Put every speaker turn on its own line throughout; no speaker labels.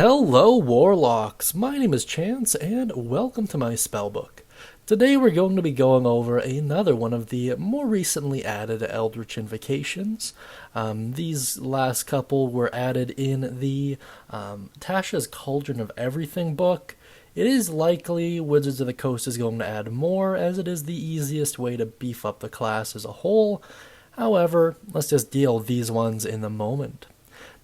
Hello Warlocks, my name is Chance and welcome to my Spellbook. Today we're going to be going over another one of the more recently added Eldritch invocations. These last couple were added in the Tasha's Cauldron of Everything book. It is likely Wizards of the Coast is going to add more, as it is the easiest way to beef up the class as a whole. However, let's just deal with these ones in the moment.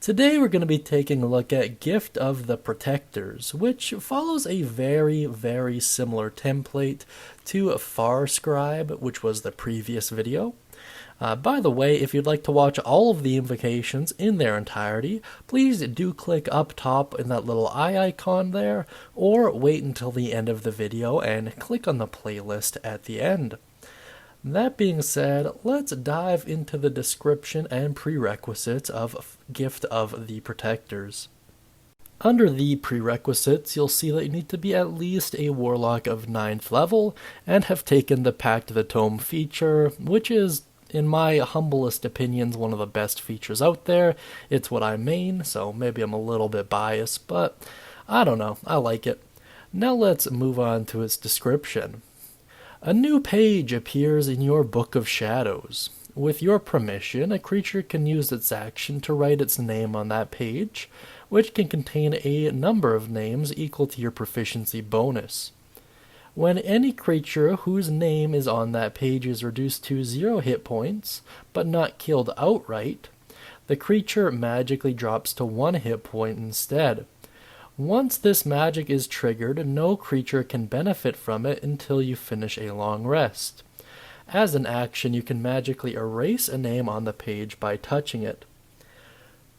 Today we're going to be taking a look at Gift of the Protectors, which follows a very similar template to Farscribe, which was the previous video. By the way, if you'd like to watch all of the invocations in their entirety, please do click up top in that little eye icon there, or wait until the end of the video and click on the playlist at the end. That being said, let's dive into the description and prerequisites of Gift of the Protectors. Under the prerequisites, you'll see that you need to be at least a warlock of 9th level and have taken the Pact of the Tome feature, which is, in my humblest opinions, one of the best features out there. It's what I main, so maybe I'm a little bit biased, but I don't know, I like it. Now let's move on to its description. A new page appears in your Book of Shadows. With your permission, a creature can use its action to write its name on that page, which can contain a number of names equal to your proficiency bonus. When any creature whose name is on that page is reduced to 0 hit points, but not killed outright, the creature magically drops to 1 hit point instead. Once this magic is triggered, no creature can benefit from it until you finish a long rest. As an action, you can magically erase a name on the page by touching it.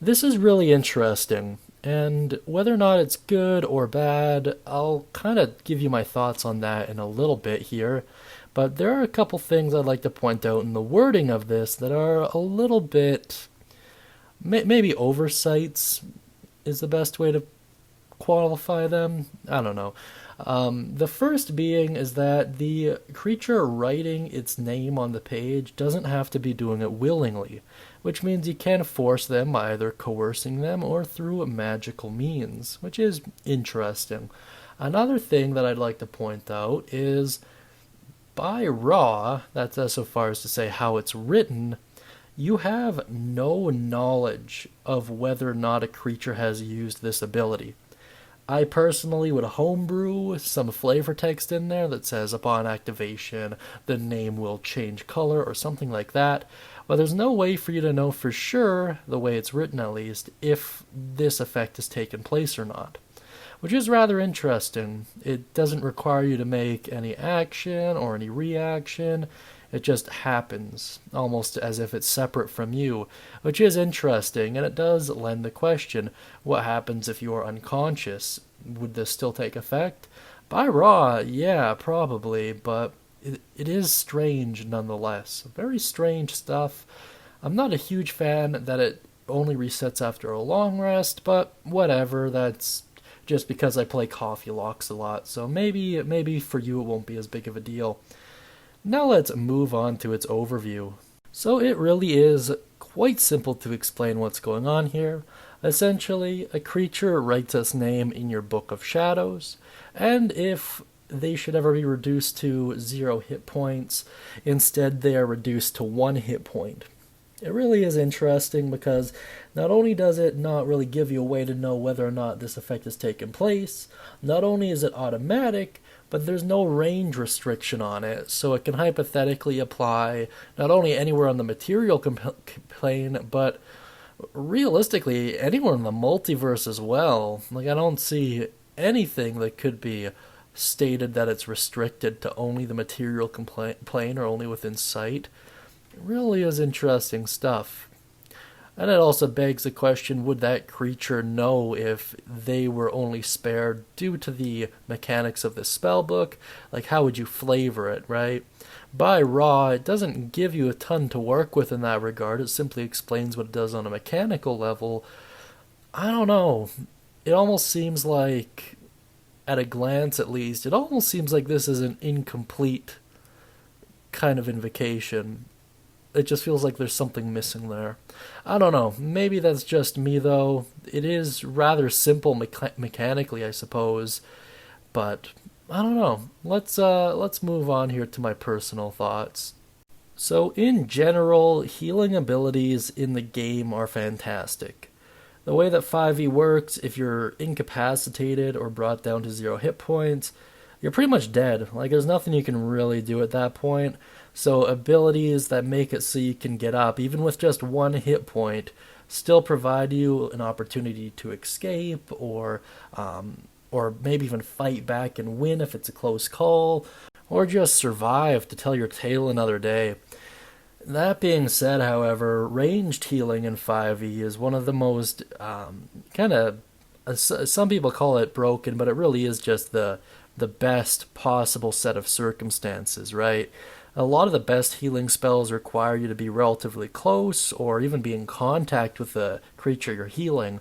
This is really interesting, and whether or not it's good or bad, I'll kind of give you my thoughts on that in a little bit here, but there are a couple things I'd like to point out in the wording of this that are a little bit, maybe oversights is the best way to qualify them. I don't know. The first being is that the creature writing its name on the page doesn't have to be doing it willingly, which means you can force them by either coercing them or through magical means, which is interesting. Another thing that I'd like to point out is by raw, that's as so far as to say how it's written, you have no knowledge of whether or not a creature has used this ability. I personally would homebrew some flavor text in there that says upon activation the name will change color or something like that, but there's no way for you to know for sure, the way it's written at least, if this effect has taken place or not, which is rather interesting. It doesn't require you to make any action or any reaction. It just happens, almost as if it's separate from you, which is interesting, and it does lend the question, what happens if you are unconscious? Would this still take effect? By raw, yeah, probably, but it is strange nonetheless. Very strange stuff. I'm not a huge fan that it only resets after a long rest, but whatever, that's just because I play Coffee Locks a lot, so maybe for you it won't be as big of a deal. Now let's move on to its overview. So it really is quite simple to explain what's going on here. Essentially, a creature writes its name in your Book of Shadows, and if they should ever be reduced to 0 hit points, instead they are reduced to 1 hit point. It really is interesting because not only does it not really give you a way to know whether or not this effect has taken place, not only is it automatic, but there's no range restriction on it, so it can hypothetically apply not only anywhere on the material plane, but realistically anywhere in the multiverse as well. Like, I don't see anything that could be stated that it's restricted to only the material plane or only within sight. It really is interesting stuff. And it also begs the question, would that creature know if they were only spared due to the mechanics of the spellbook? Like, how would you flavor it, right? By raw, it doesn't give you a ton to work with in that regard. It simply explains what it does on a mechanical level. I don't know. It almost seems like, at a glance at least, it almost seems like this is an incomplete kind of invocation. It just feels like there's something missing there. I don't know. Maybe that's just me, though. It is rather simple mechanically, I suppose. But I don't know. Let's move on here to my personal thoughts. So in general, healing abilities in the game are fantastic. The way that 5e works, if you're incapacitated or brought down to 0 hit points, you're pretty much dead. Like, there's nothing you can really do at that point. So abilities that make it so you can get up, even with just 1 hit point, still provide you an opportunity to escape or maybe even fight back and win if it's a close call, or just survive to tell your tale another day. That being said, however, ranged healing in 5e is one of the most some people call it broken, but it really is just the best possible set of circumstances, right? A lot of the best healing spells require you to be relatively close or even be in contact with the creature you're healing.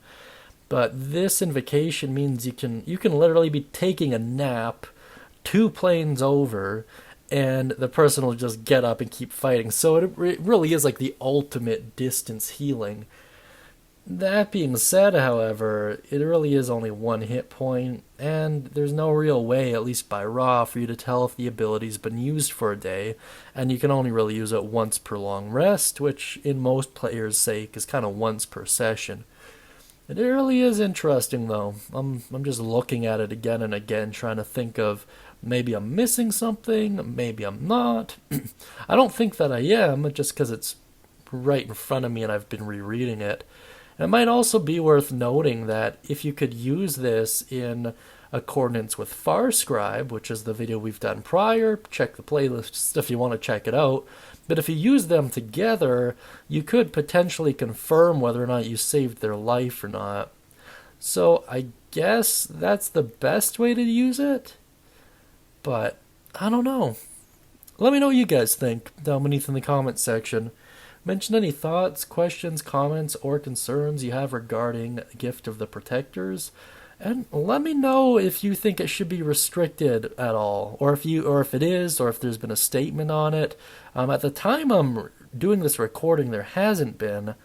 But this invocation means you can literally be taking a nap 2 planes over, and the person will just get up and keep fighting. So it really is like the ultimate distance healing. That being said, however, it really is only 1 hit point, and there's no real way, at least by raw, for you to tell if the ability's been used for a day, and you can only really use it once per long rest, which in most players' sake is kind of once per session. It really is interesting, though. I'm just looking at it again and again, trying to think of maybe I'm missing something, maybe I'm not. I don't think that I am, just because it's right in front of me and I've been rereading it. It might also be worth noting that if you could use this in accordance with Farscribe, which is the video we've done prior, check the playlist if you want to check it out, but if you use them together, you could potentially confirm whether or not you saved their life or not. So I guess that's the best way to use it, but I don't know. Let me know what you guys think down beneath in the comments section. Mention any thoughts, questions, comments, or concerns you have regarding Gift of the Protectors, and let me know if you think it should be restricted at all, or if it is, or if there's been a statement on it. At the time I'm doing this recording, there hasn't been,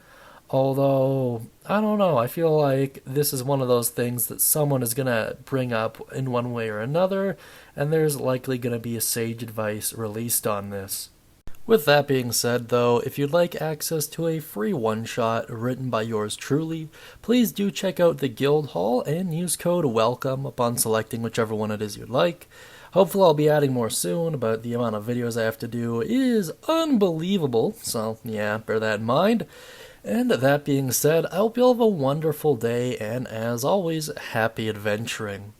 although I don't know. I feel like this is one of those things that someone is gonna bring up in one way or another, and there's likely gonna be a sage advice released on this. With that being said, though, if you'd like access to a free one-shot written by yours truly, please do check out the Guild Hall and use code WELCOME upon selecting whichever one it is you'd like. Hopefully I'll be adding more soon, but the amount of videos I have to do is unbelievable, so yeah, bear that in mind. And that being said, I hope you all have a wonderful day, and as always, happy adventuring.